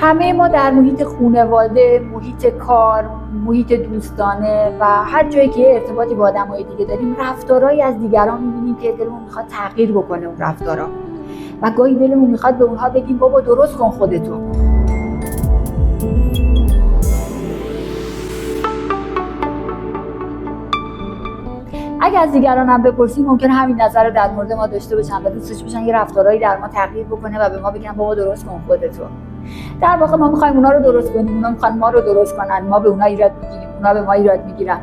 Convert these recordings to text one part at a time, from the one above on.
همه ما در محیط خانواده، محیط کار، محیط دوستانه و هر جایی که ارتباطی با آدمای دیگه داریم، رفتارهایی از دیگران می‌بینیم که دلمون میخواد تغییر بکنه اون رفتارا و گاهی دلمون میخواد به اونها بگیم بابا درست کن خودتو. اگه از دیگران هم بپرسیم ممکنه همین نظر رو در مورد ما داشته باشن و دوستش باشن یه رفتارهایی در ما تغییر بکنه و به ما بگن بابا درست کن خودتو. در واقع ما میخوایم اونا رو درست کنیم، اونا میخوان ما رو درست کنن، ما به اونا ایراد میگیریم، اونا به ما ایراد میگیرن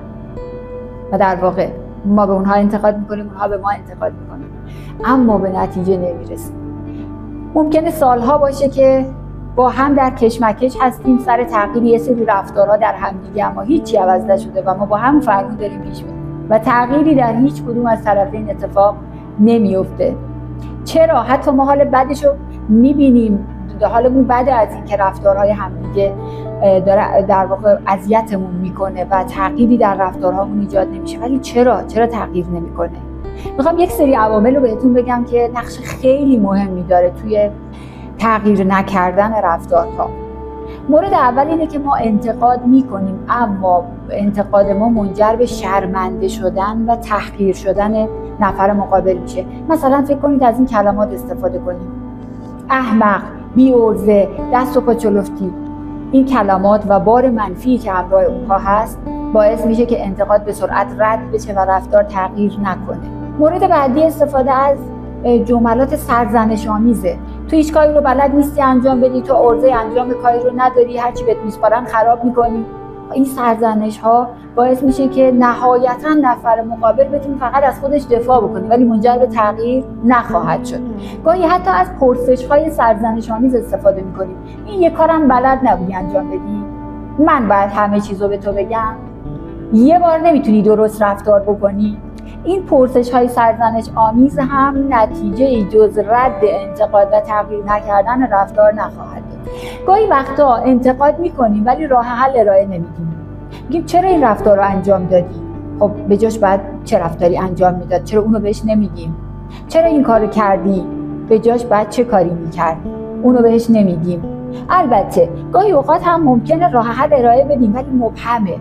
و در واقع ما به اونها انتقاد میکنیم، اونها به ما انتقاد میکنن، اما به نتیجه نمیرسیم. ممکنه سالها باشه که با هم در کشمکش هستیم سر تغییر یه سری رفتارها در همدیگه، اما هیچی عوض نشده و ما با هم فرمون داریم پیش میریم و تغییری در هیچ کدوم از طرفین اتفاق نمیفته. چرا؟ حتی ما حال بدشو میبینیم، حالمون بده از این که رفتارهای همدیگه داره در واقع اذیتمون میکنه و تغییری در رفتارهامون ایجاد نمیشه. ولی چرا تغییر نمیکنه؟ میخوام یک سری عوامل رو بهتون بگم که نقش خیلی مهمی داره توی تغییر نکردن رفتارها. مورد اول اینه که ما انتقاد میکنیم، اما انتقاد ما منجر به شرمنده شدن و تحقیر شدن نفر مقابل میشه. مثلا فکر کنید از این کلمات استفاده کنیم: احمق، بی‌عرضه، دست و پا چلفتی. این کلمات و بار منفی که همراه اونها هست باعث میشه که انتقاد به سرعت رد بشه و رفتار تغییر نکنه. مورد بعدی استفاده از جملات سرزنش‌آمیزه. تو هیچ کاری رو بلد نیستی انجام بدی، تو عرضه انجام کاری رو نداری، هرچی بهت میسپارن خراب میکنی. این سرزنش‌ها باعث میشه که نهایتاً نفر مقابل بتونه فقط از خودش دفاع بکنه ولی منجر به تغییر نخواهد شد. گاهی حتی از پرسش‌های سرزنش‌آمیز استفاده میکنیم: این یه کارم بلد نبودی انجام بدی؟ من باید همه چیزو به تو بگم؟ یه بار نمیتونی درست رفتار بکنی؟ این پرسش‌های سرزنش‌آمیز هم نتیجه جز رد انتقاد و تغییر نکردن رفتار نخواهد داد. گاهی وقتا انتقاد می‌کنیم ولی راه حل ارائه نمیدیم. میگیم چرا این رفتار رو انجام دادی؟ خب به جاش بعد چه رفتاری انجام میداد؟ چرا اونو بهش نمیگیم؟ چرا این کارو کردی؟ به جاش بعد چه کاری می‌کرد؟ اونو بهش نمیگیم. البته گاهی اوقات هم ممکنه راه حل ارائه بدیم ولی مبهمه،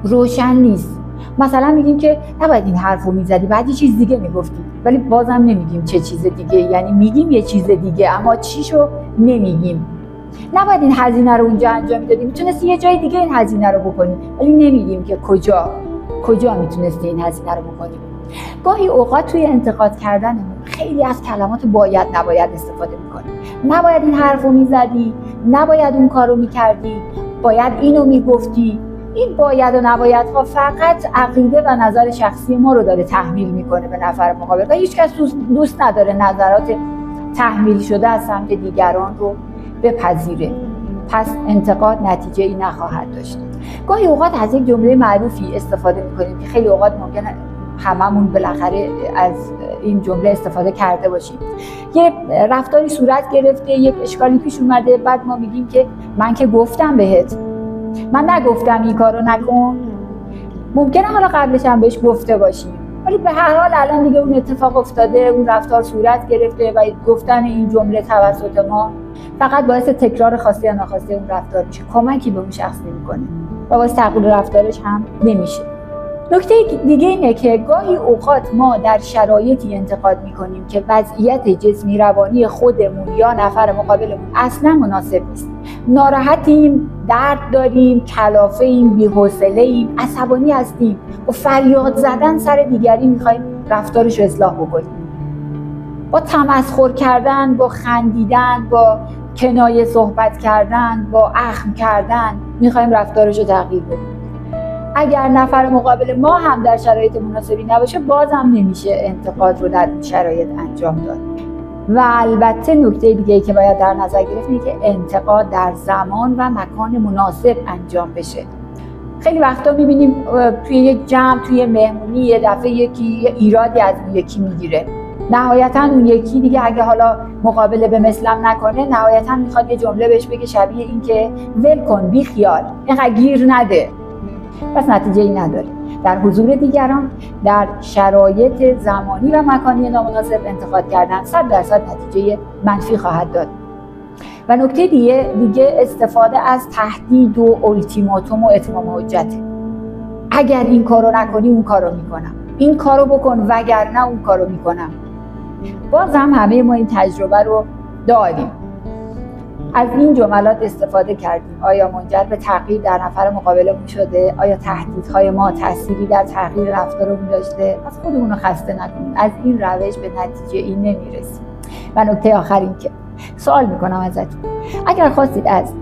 روشن نیست. مثلا میگیم که نباید این حرفو میزدی، بعد یه چیز دیگه میگفتی، ولی بازم نمیگیم چه چیز دیگه، یعنی میگیم یه چیز دیگه اما چیشو نمیگیم. نباید این هزینه رو اونجا انجام میدادی، میتونستی یه جای دیگه این هزینه رو بکنی، ولی نمیگیم که کجا میتونستی این هزینه رو بکنی. گاهی اوقات توی انتقاد کردنمون خیلی از کلمات باید نباید استفاده میکنیم. نباید این حرفو میزدی، نباید اون کارو میکردی، باید اینو میگفتی. این باید و نبایدها فقط عقیده و نظر شخصی ما رو داره تحمیل میکنه به نفر مقابل و هیچ کس دوست نداره نظرات تحمیل شده از سمت دیگران رو بپذیره. پس انتقاد نتیجه ای نخواهد داشت. گاهی اوقات از یک جمله معروفی استفاده میکنیم که خیلی اوقات ممکنه هممون بالاخره از این جمله استفاده کرده باشیم. یه رفتاری صورت گرفته، یک اشکالی پیش اومده، بعد ما میگیم که من که گفتم بهت، من نگفتم این کارو نکن. ممکنه حالا قبلش هم بهش گفته باشیم ولی به هر حال الان دیگه اون اتفاق افتاده، اون رفتار صورت گرفته و گفتن این جمله توسط ما فقط باعث تکرار خواسته یا ناخواسته اون رفتار میشه، کمکی به اون شخص نمیکنه و باعث تغییر رفتارش هم نمیشه. نکته دیگه اینه که گاهی اوقات ما در شرایطی انتقاد میکنیم که وضعیت جسمی روانی خودمون یا نفر مقابلمون اصلا مناسب نیست. ناراحتیم، درد داریم، کلافه‌ایم، بی‌حوصله‌ایم، عصبانی هستیم و فریاد زدن سر دیگری میخوایم رفتارش رو اصلاح بکنیم. با تمسخر کردن، با خندیدن، با کنایه صحبت کردن، با اخم کردن میخوایم رفتارش رو تغییر بدیم. اگر نفر مقابل ما هم در شرایط مناسبی نباشه بازم نمیشه انتقاد رو در این شرایط انجام داد. و البته نکته دیگه‌ای که باید در نظر گرفت اینه که انتقاد در زمان و مکان مناسب انجام بشه. خیلی وقتا می‌بینیم توی یک جمع، توی مهمونی یه دفعه یکی ایرادی از اون یکی میگیره. نهایتاً اون یکی دیگه اگه حالا مقابله به مثلم نکنه، نهایتاً میخواد یه جمله بهش بگه شبیه این که ول کن، بی خیال، اینقدر گیر نده. پس نتیجه‌ای نداره. در حضور دیگران در شرایط زمانی و مکانی نامناسب انتقاد کردن 100% نتیجه منفی خواهد داد. و نکته دیگه استفاده از تهدید و التیماتوم و اتمام حجته. اگر این کارو نکنی اون کارو میکنم، این کارو بکن وگرنه اون کارو میکنم. بازم همه ما این تجربه رو داریم. از این جملات استفاده کردیم. آیا منجر به تغییر در نفر مقابلمون شده؟ آیا تهدیدهای ما تأثیری در تغییر رفتارمون داشته؟ از خودمون رو خسته نکنیم. از این روش به نتیجه این نمیرسیم. و نکته آخر این که سوال میکنم ازتون، اگر خواستید از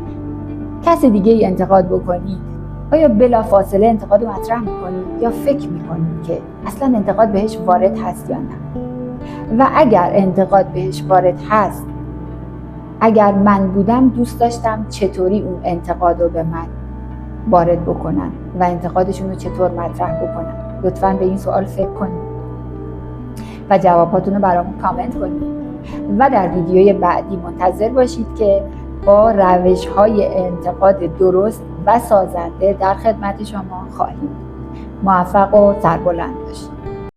کسی دیگه ای انتقاد بکنید، آیا بلافاصله انتقاد رو مطرح میکنید یا فکر میکنید که اصلا انتقاد بهش وارد هست یا نه؟ و اگر انتقاد بهش وارد هست، اگر من بودم دوست داشتم چطوری اون انتقاد رو به من وارد بکنن و انتقادشون رو چطور مطرح بکنن؟ لطفاً به این سوال فکر کنید و جواباتون رو برامون کامنت کنید و در ویدیوی بعدی منتظر باشید که با روش‌های انتقاد درست و سازنده در خدمت شما خواهیم. موفق و سربلند باشید.